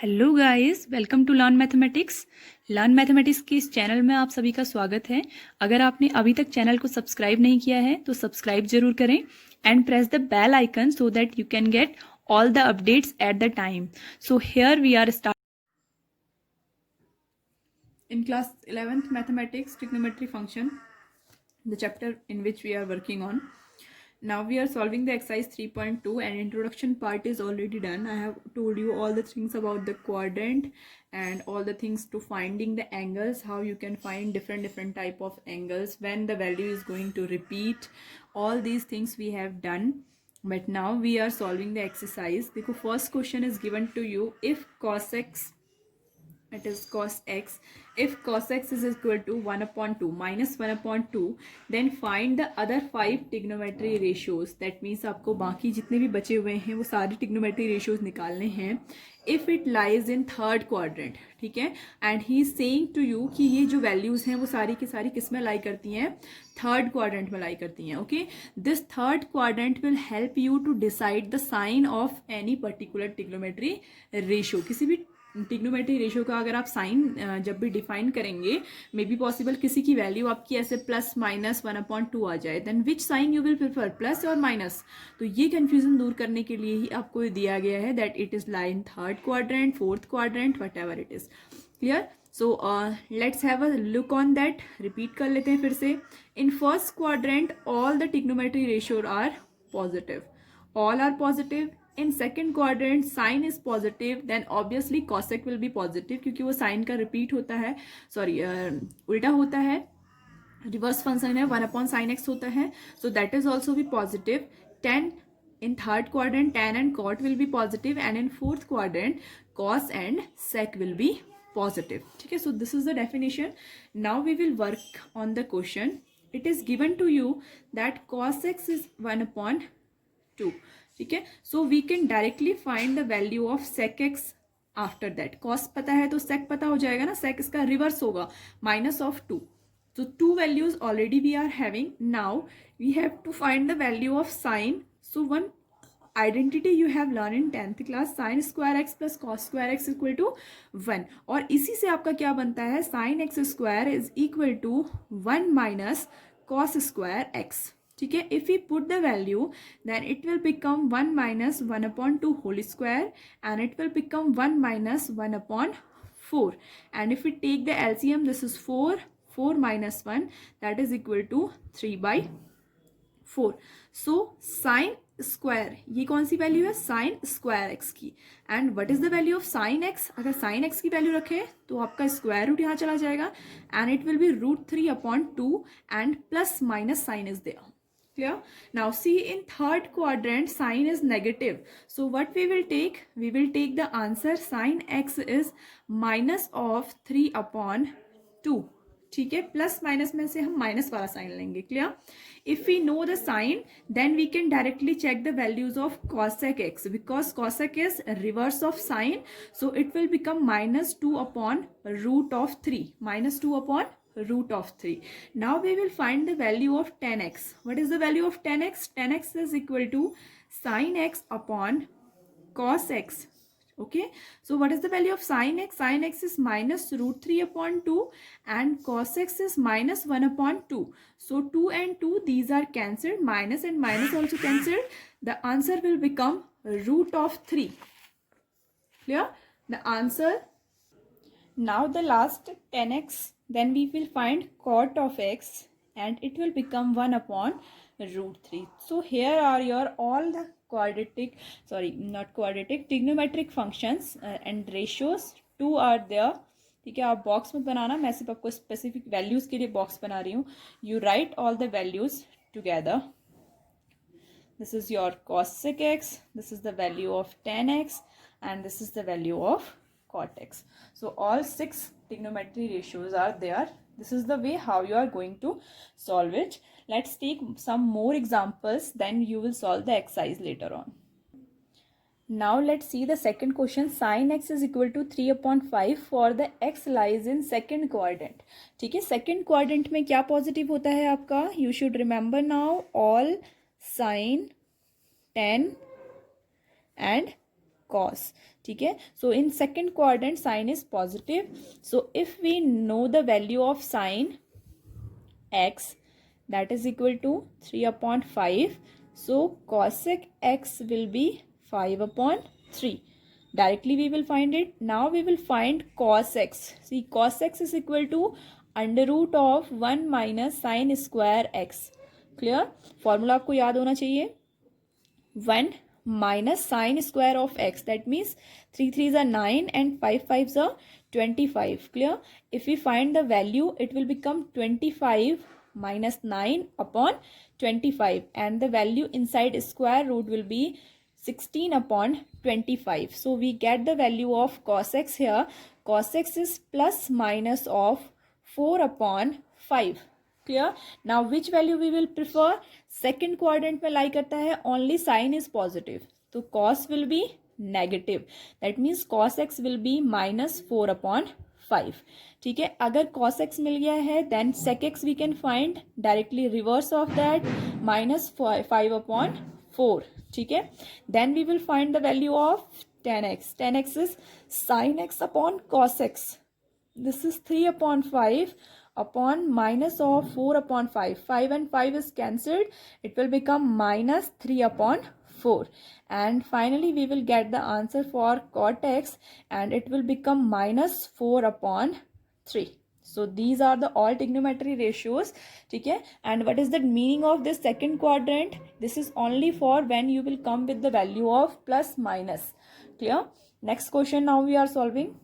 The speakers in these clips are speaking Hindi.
Hello guys, welcome to learn mathematics के इस चैनल में आप सभी का स्वागत है। अगर आपने अभी तक चैनल को सब्सक्राइब नहीं किया है तो सब्सक्राइब जरूर करें and press the bell icon so that you can get all the updates at the time. So here we are in class 11th mathematics trigonometry function, the chapter in which we are working on. Now we are solving the exercise 3.2 and introduction part is already done. I have told you all the things about the quadrant and all the things to finding the angles, how you can find different type of angles, when the value is going to repeat. All these things we have done. But now we are solving the exercise. देखो first question is given to you. If cos x, it is cos x, if cos x is equal to 1 upon 2 minus 1 upon 2, then find the other 5 trigonometry ratios. That means आपको बाकी जितने भी बचे हुए हैं वो सारे trigonometry ratios निकालने हैं if it lies in third quadrant. ठीक है, and he is saying to you कि ये जो values हैं वो सारी की सारी किस में लाई करती हैं, थर्ड क्वाड्रेंट में लाई करती हैं. Okay, this third quadrant will help you to decide the sign of any particular trigonometry ratio. किसी भी ट्रिग्नोमेट्री रेशियो का अगर आप साइन जब भी डिफाइन करेंगे, मे बी पॉसिबल किसी की वैल्यू आपकी ऐसे प्लस माइनस 1/2 आ जाए, then which sign you will prefer, plus और माइनस. तो ये कंफ्यूजन दूर करने के लिए ही आपको दिया गया है that it is lie in third quadrant, fourth quadrant, whatever it is. Clear? So let's have a look on that. Repeat कर लेते हैं फिर से. In first quadrant all the trigonometry ratio are positive, all are positive. In second quadrant sin is positive, then obviously cosec will be positive क्योंकि वो sin का repeat होता है, सॉरी उल्टा होता है, रिवर्स फंक्शन है, 1 upon sin x होता है, so that is also be positive. tan in third quadrant tan and cot will be positive, and in fourth quadrant cos and sec will be positive. ठीक है, so this is the definition. Now we will work on the question. It is given to you that cos x is 1 upon 2. ठीक है, so we can directly find the value of sec x after that. cos पता है तो sec पता हो जाएगा ना, sec इसका रिवर्स होगा, minus of 2. so 2 values already we are having. now we have to find the value of sin. so one identity you have learned in 10th class, sin square x plus cos square x equal to 1. और इसी से आपका क्या बनता है, sin x square is equal to 1 minus cos square x. ठीक है, if we put the value then it will become 1 minus 1/2 whole square and it will become 1 minus 1/4. And if we take the LCM, this is 4 minus 1, that is equal to 3/4. So sine square, ये कौन सी वैल्यू है, साइन स्क्वायर एक्स की. And what is the value of sine x, अगर साइन एक्स की वैल्यू रखे तो आपका स्क्वायर रूट यहाँ चला जाएगा and it will be √3/2 and plus minus sign is there. Clear? Now see, in third quadrant sin is negative, so what we will take, we will take the answer sin x is minus of 3/2. ठीक है, प्लस माइनस में से हम माइनस वाला साइन लेंगे. Clear? If we know the sign then we can directly check the values of cosec x, because cosec is reverse of sine, so it will become -2/√3, -2/√3. now we will find the value of tan x. what is the value of tan x? tan x is equal to sin x upon cos x. okay, so what is the value of sin x? sin x is -√3/2 and cos x is -1/2. so 2 and 2, these are cancelled, minus and minus also cancelled. the answer will become √3. clear? the answer. now the last tan x, then we will find cot of x and it will become 1/√3. so here are your all the quadratic, sorry not quadratic, trigonometric functions and ratios. 2 are there. ठीक है, आप बॉक्स मत बनाना, मैं सिर्फ आपको स्पेसिफिक वैल्यूज के लिए बॉक्स बना रही हूँ. You right all the values together. this is your cosec x, this is the value of tan x and this is the value of cot x. so all 6 trigonometry ratios are there. this is the way how you are going to solve it. let's take some more examples, then you will solve the exercise later on. now let's see the second question. sin x is equal to 3/5 for the x lies in second quadrant. ठीक है, second quadrant में क्या पॉजिटिव होता है आपका, you should remember now all sin, tan and cos. ठीक है. So in second quadrant sine is positive. So if we know the value of sine x, that is equal to 3 upon 5. So cosec x will be 5 upon 3. Directly we will find it. Now we will find cos x. See, cos x is equal to under root of 1 minus sine square x. Clear? Formula आपको याद होना चाहिए. 1 minus sine square of x. That means 3 3s are 9 and 5 5s are 25. Clear? If we find the value, it will become 25 minus 9 upon 25, and the value inside square root will be 16 upon 25. So we get the value of cos x here. Cos x is plus minus of 4 upon 5. Clear? Now which value we will prefer? Second quadrant में lie करता है, only sign is positive, तो cos will be negative. That means cos x will be minus 4 upon 5. ठीक है. अगर cos x मिल गया है, then sec x we can find directly reverse of that, minus 5 upon 4. ठीक है. Then we will find the value of tan x. Tan x is sin x upon cos x. This is 3 upon 5 upon minus of 4 upon 5. 5 and 5 is cancelled. It will become minus 3 upon 4. And finally we will get the answer for cot x, and it will become minus 4 upon 3. So these are the all trigonometry ratios. ठीक है. And what is the meaning of this second quadrant? This is only for when you will come with the value of plus minus. Clear? Next question now we are solving.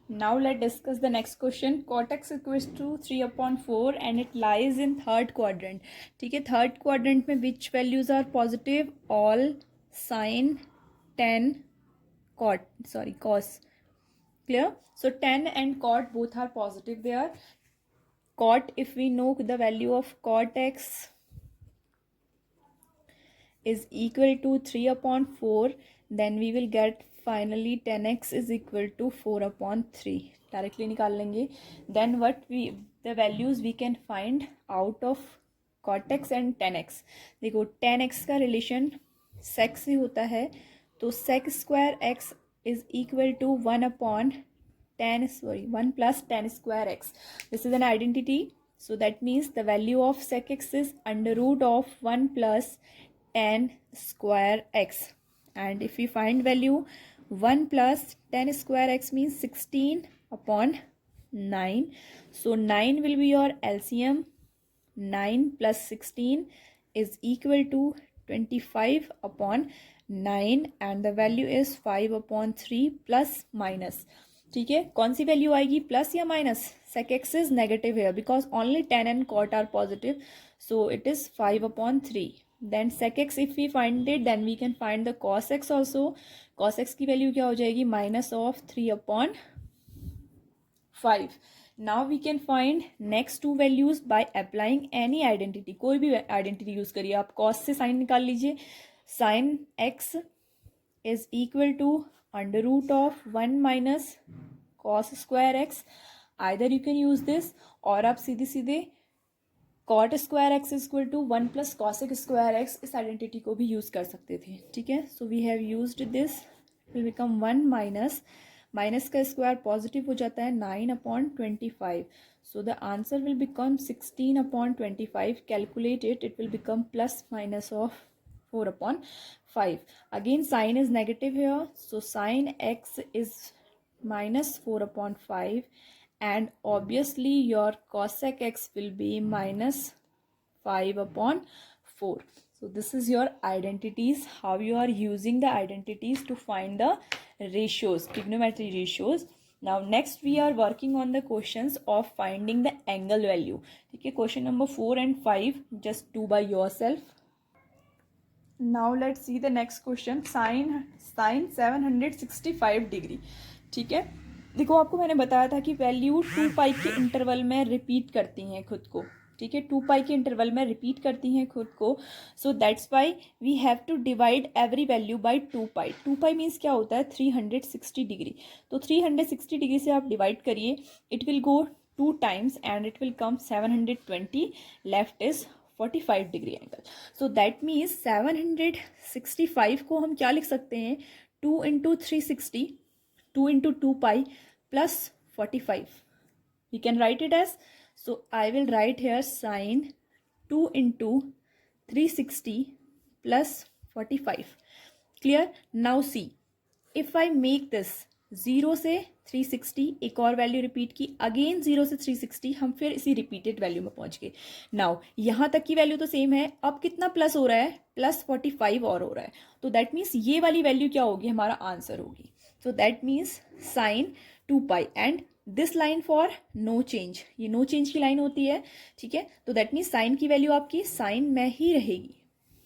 Now let's discuss the next question. Cot x equals to 3 upon 4 and it lies in third quadrant. ठीक है. Third quadrant में which values are positive? All, sin, tan, cos. Clear? So tan and cot both are positive there. Cot, if we know the value of cot x is equal to 3 upon 4, then we will get finally tan x is equal to 4 upon 3. Directly निकाल लेंगे. Then what the values we can find out of cot x and tan x. देखो tan x का relation sec से होता है, तो sec square x is equal to 1 upon 1 plus tan square x. This is an identity. So that means the value of sec x is under root of 1 plus tan square x. And if we find value, 1 plus tan square x means 16 upon 9. So 9 will be your LCM. 9 plus 16 is equal to 25 upon 9, and the value is 5 upon 3 plus minus. ठीक है. कौन सी वैल्यू आएगी, प्लस या minus? sec x is negative here because only tan and cot are positive, so it is 5 upon 3. Then sec x if we find it, then we can find the cos x also. Cos x की वैल्यू क्या हो जाएगी, minus of 3 upon 5. Now we can find next two values by applying any identity. कोई भी identity यूज करिए आप. cos से sin निकाल लीजिए. sin x is equal to under root of 1 minus cos square x. Either you can use this, और आप सीधे सीधे cot square x is equal to 1 plus cosec square x इस आइडेंटिटी को भी यूज कर सकते थे. ठीक है. So we have used this. Will become 1 minus का स्क्वायर पॉजिटिव हो जाता है 9 upon 25. So the answer will become 16 upon 25. Calculate it will become plus minus of 4 upon 5. Again sign is negative here, so sin x is minus 4 upon 5, and obviously your cosec x will be minus 5 upon 4. So this is your identities, how you are using the identities to find the ratios, trigonometry ratios. Now next we are working on the questions of finding the angle value. ठीक है. Question number 4 and 5 just do by yourself. Now let's see the next question. Sin 765 degree. ठीक है. देखो आपको मैंने बताया था कि वैल्यू 2 पाई के इंटरवल में रिपीट करती हैं खुद को. ठीक है. 2 पाई के इंटरवल में रिपीट करती हैं खुद को. So that's why we have to divide every value by 2 pi. 2 pi means क्या होता है, 360 डिग्री. तो 360 डिग्री से आप डिवाइड करिए. It will go 2 times and it will come 720. Left is 45 degree angle. So that means 765 को हम क्या लिख सकते हैं, 2 into 360, 2 into 2 pi plus 45. We can write it as, so I will write here sine 2 into 360 plus 45. Clear? Now see, if I make this 0 से 360, एक और वैल्यू रिपीट की, अगेन 0 से 360, हम फिर इसी रिपीटेड वैल्यू में पहुंच गए. नाउ यहाँ तक की वैल्यू तो सेम है, अब कितना प्लस हो रहा है, प्लस 45 और हो रहा है, तो दैट मीन्स ये वाली वैल्यू क्या होगी, हमारा आंसर होगी. So that means sine 2 pi and this line for no change, ये नो चेंज की लाइन होती है. ठीक है, तो दैट मीन्स साइन की वैल्यू आपकी साइन में ही रहेगी.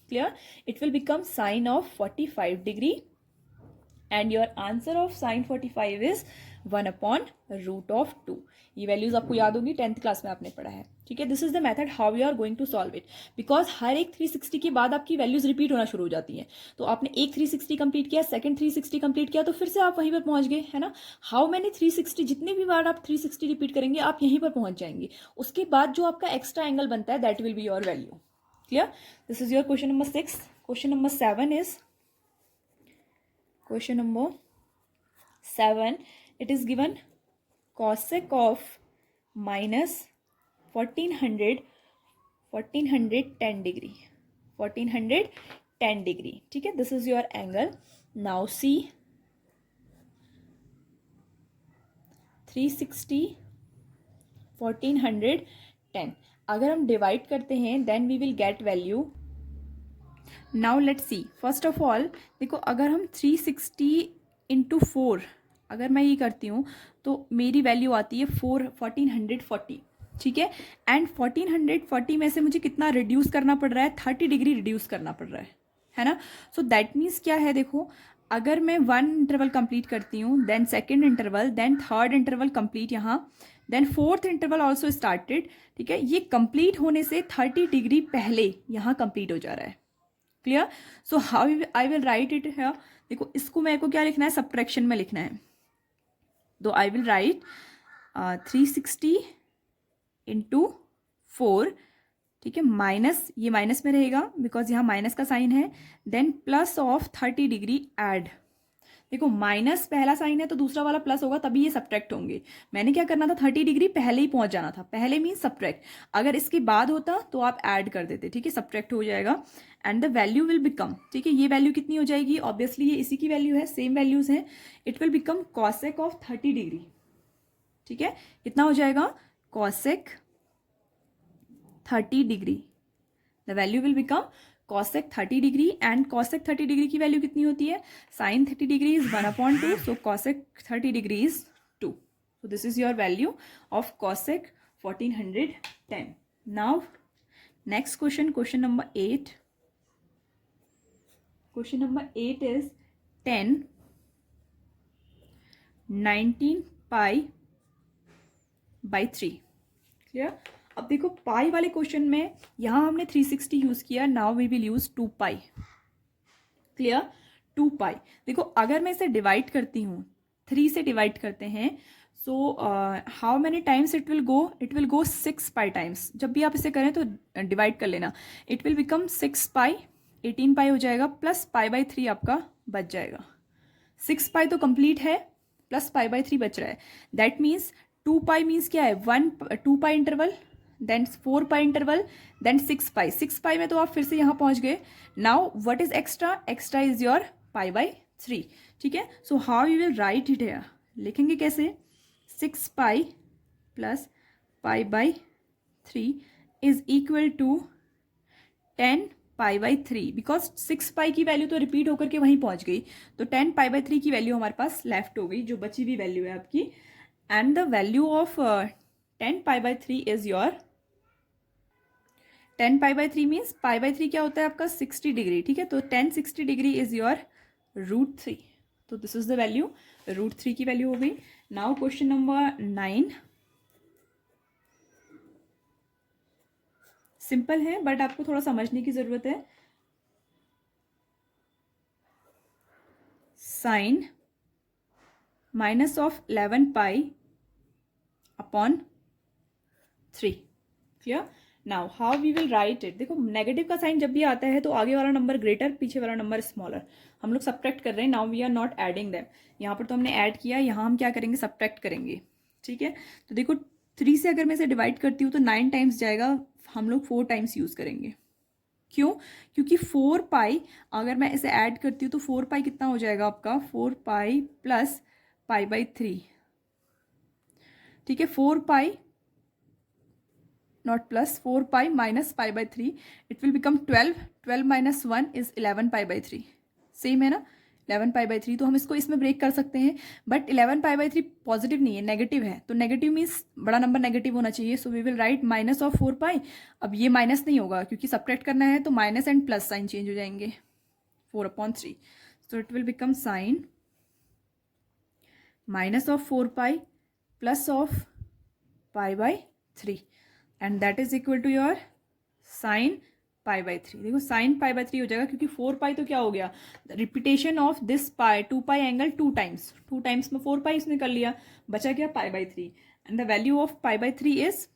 Clear? It will become sine of 45 degree and your answer of sin 45 is 1 upon root of 2. ये वैल्यूज आपको याद होगी, 10th क्लास में आपने पढ़ा है. ठीक है, this is the method how you are going to solve it, because हर एक 360 के बाद आपकी वैल्यूज रिपीट होना शुरू हो जाती हैं. तो आपने एक 360 कंप्लीट किया, सेकंड 360 कंप्लीट किया, तो फिर से आप वहीं पर पहुंच गए, है ना. हाउ मैनी 360, जितने भी बार आप 360 रिपीट करेंगे आप यहीं पर पहुंच जाएंगे. उसके बाद जो आपका एक्स्ट्रा एंगल बनता है that will be your value. Clear? This is your question number 6. Question number 7 is question number 7. It is given cosec of minus 1410 degree, 1410 degree. ठीक है, this is your angle. Now see 360 1410, अगर हम डिवाइड करते हैं then we will get value. Now let's see, first of all देखो, अगर हम 360 इंटू 4 अगर मैं ये करती हूँ तो मेरी वैल्यू आती है 1440. ठीक है, एंड 1440 में से मुझे कितना रिड्यूस करना पड़ रहा है, 30 डिग्री रिड्यूस करना पड़ रहा है ना. सो दैट मीन्स क्या है, देखो अगर मैं 1 इंटरवल कंप्लीट करती हूँ, then second interval, then third interval complete यहाँ, then fourth interval also started. ठीक है, ये कंप्लीट होने से 30 डिग्री पहले यहाँ कंप्लीट हो जा रहा है. Clear? So how I will write it है, देखो इसको मेरे को क्या लिखना है, सब्ट्रैक्शन में लिखना है. तो आई विल राइट 360 इंटू 4. ठीक है, माइनस, ये माइनस में रहेगा बिकॉज यहाँ माइनस का साइन है, then plus of 30 degree add. देखो माइनस पहला साइन है तो दूसरा वाला प्लस होगा, तभी ये सब्ट्रैक्ट होंगे. मैंने क्या करना था, 30 डिग्री पहले ही पहुंच जाना था. पहले मीन्स सब्ट्रैक्ट, अगर इसके बाद होता तो आप ऐड कर देते. ठीक है, सब्ट्रैक्ट हो जाएगा and the value will become, ठीक है, ये वैल्यू कितनी हो जाएगी, ऑब्वियसली ये इसी की वैल्यू है, सेम वैल्यूज हैं. It will become cosec of 30 degree. ठीक है, कितना हो जाएगा, cosec 30 degree. The value will become cosec 30 degree and cosec 30 degree की वैल्यू कितनी होती है, sin 30 degree is 1/2, so cosec 30 degree is 2. So this is your value of cosec 1410. Now next question, question number 8. Question number 8 is 10 19 pi by 3. Clear? अब देखो पाई वाले क्वेश्चन में यहां हमने 360 यूज किया, now we will use 2 pi. Clear? 2 pi. देखो अगर मैं इसे डिवाइड करती हूँ, 3 से डिवाइड करते हैं, so how many times it will go 6 pi times. जब भी आप इसे करें तो डिवाइड कर लेना. इट विल बिकम 6 पाई, 18 पाई हो जाएगा, प्लस पाई बाई 3 आपका बच जाएगा. 6 पाई तो कंप्लीट है, प्लस पाई बाई 3 बच रहा है. दैट मीन्स 2 पाई मीन्स क्या है, 2 pi interval, then 4 pi interval, then 6 pi. 6 pi में तो आप फिर से यहाँ पहुँच गए. Now what is extra, extra is your pi by 3. ठीक है, so how you will write it here, लिखेंगे कैसे, 6 pi plus pi by 3 is equal to 10 pi by 3, because 6 pi की वैल्यू तो रिपीट होकर के वहीं पहुंच गई, तो 10 पाई बाई 3 की वैल्यू हमारे पास लेफ्ट हो गई, जो बची हुई वैल्यू है आपकी. And the value of 10 pi by 3 is your 10 pi by 3 means pi by 3 क्या होता है आपका, 60 डिग्री. ठीक है, तो 10 60 डिग्री इज योर √3. तो दिस इज द वैल्यू, √3 की वैल्यू हो गई. Now question number 9. सिंपल है बट आपको थोड़ा समझने की जरूरत है. Sine minus of 11 pi upon 3. Clear? Now how we will write it, देखो नेगेटिव का साइन जब भी आता है तो आगे वाला नंबर ग्रेटर, पीछे वाला नंबर स्मॉलर। हम लोग सब्ट्रैक्ट कर रहे हैं, now we are not adding them. यहाँ पर तो हमने ऐड किया, यहाँ हम क्या करेंगे, सब्ट्रैक्ट करेंगे। ठीक है, तो देखो 3 से अगर मैं इसे डिवाइड करती हूँ तो 9 टाइम्स जाएगा, हम लोग 4 टाइम्स यूज़ करेंगे। क्यों? क्योंकि 4 पाई अगर मैं इसे ऐड करती हूँ तो 4 पाई कितना हो जाएगा आपका, 4 पाई प्लस पाई बाई 3। ठीक है, 4 पाई not plus 4 pi minus pi by 3, it will become 12, 12 minus 1 is 11 pi by 3, same है ना, 11 pi by 3। तो हम इसको इसमें ब्रेक कर सकते हैं, बट 11 pi by 3 पॉजिटिव नहीं है, नेगेटिव है, तो नेगेटिव मीन्स बड़ा नंबर नेगेटिव होना चाहिए, so we will write minus of 4 pi. अब ये माइनस नहीं होगा क्योंकि सब्ट्रैक्ट करना है, तो minus and plus sign change हो जाएंगे, 4/3, so it will become sine minus of 4 pi plus of pi by 3, and that is equal to your sine pi by 3। देखो साइन पाई बाई 3 हो जाएगा, क्योंकि 4 पाई तो क्या हो गया, repetition of this pi, 2 pi angle 2 times, 2 times में 4 पाई इसने कर लिया, बचा क्या pi by 3, and the value of pi by 3 is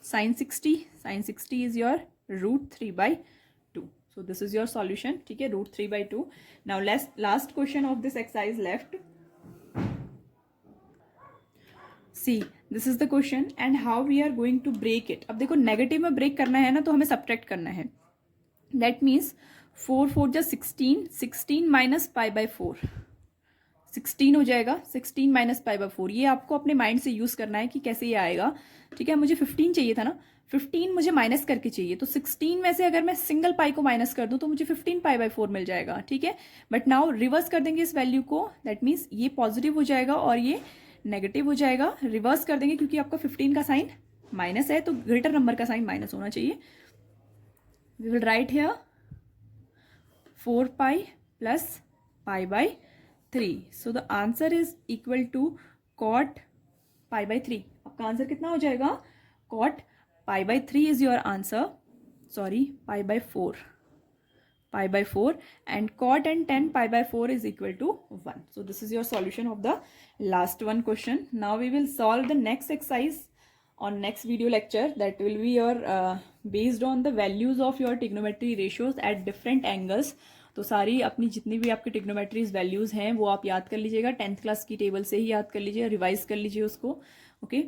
sine 60, sine 60 is your √3/2। So this is your solution. ठीक है, √3/2। Now last question of this exercise left, see this is the question and how we are going to break it. अब देखो नेगेटिव में ब्रेक करना है ना, तो हमें सब्ट्रैक्ट करना है, दैट मीन्स 4 4 जा 16, 16 माइनस पाई बाई 4, 16 हो जाएगा, 16 माइनस पाई बाई 4। ये आपको अपने माइंड से यूज करना है कि कैसे ये आएगा। ठीक है, मुझे 15 चाहिए था ना, 15 मुझे माइनस करके चाहिए, तो 16 में से अगर मैं सिंगल पाई को माइनस कर दूं तो मुझे 15 पाई बाई 4 मिल जाएगा। ठीक है, बट नाउ रिवर्स कर देंगे इस वैल्यू को, दैट मीन्स ये पॉजिटिव हो जाएगा और ये नेगेटिव हो जाएगा, रिवर्स कर देंगे क्योंकि आपका 15 का साइन माइनस है, तो ग्रेटर नंबर का साइन माइनस होना चाहिए। We will write here 4 pi plus pi by 3, so the answer is equal to cot pi by 3। आपका आंसर कितना हो जाएगा, cot pi by 3 is your answer, sorry pi by 4, pi by 4, and cot and tan pi by 4 is equal to 1. So this is your solution of the last one question. Now we will solve the next exercise on next video lecture, that will be your based on the values of your trigonometry ratios at different angles. तो सारी अपनी जितनी भी आपकी trigonometries values हैं वो आप याद कर लीजिएगा, 10th क्लास की टेबल से ही याद कर लीजिए, रिवाइज कर लीजिए उसको। ओके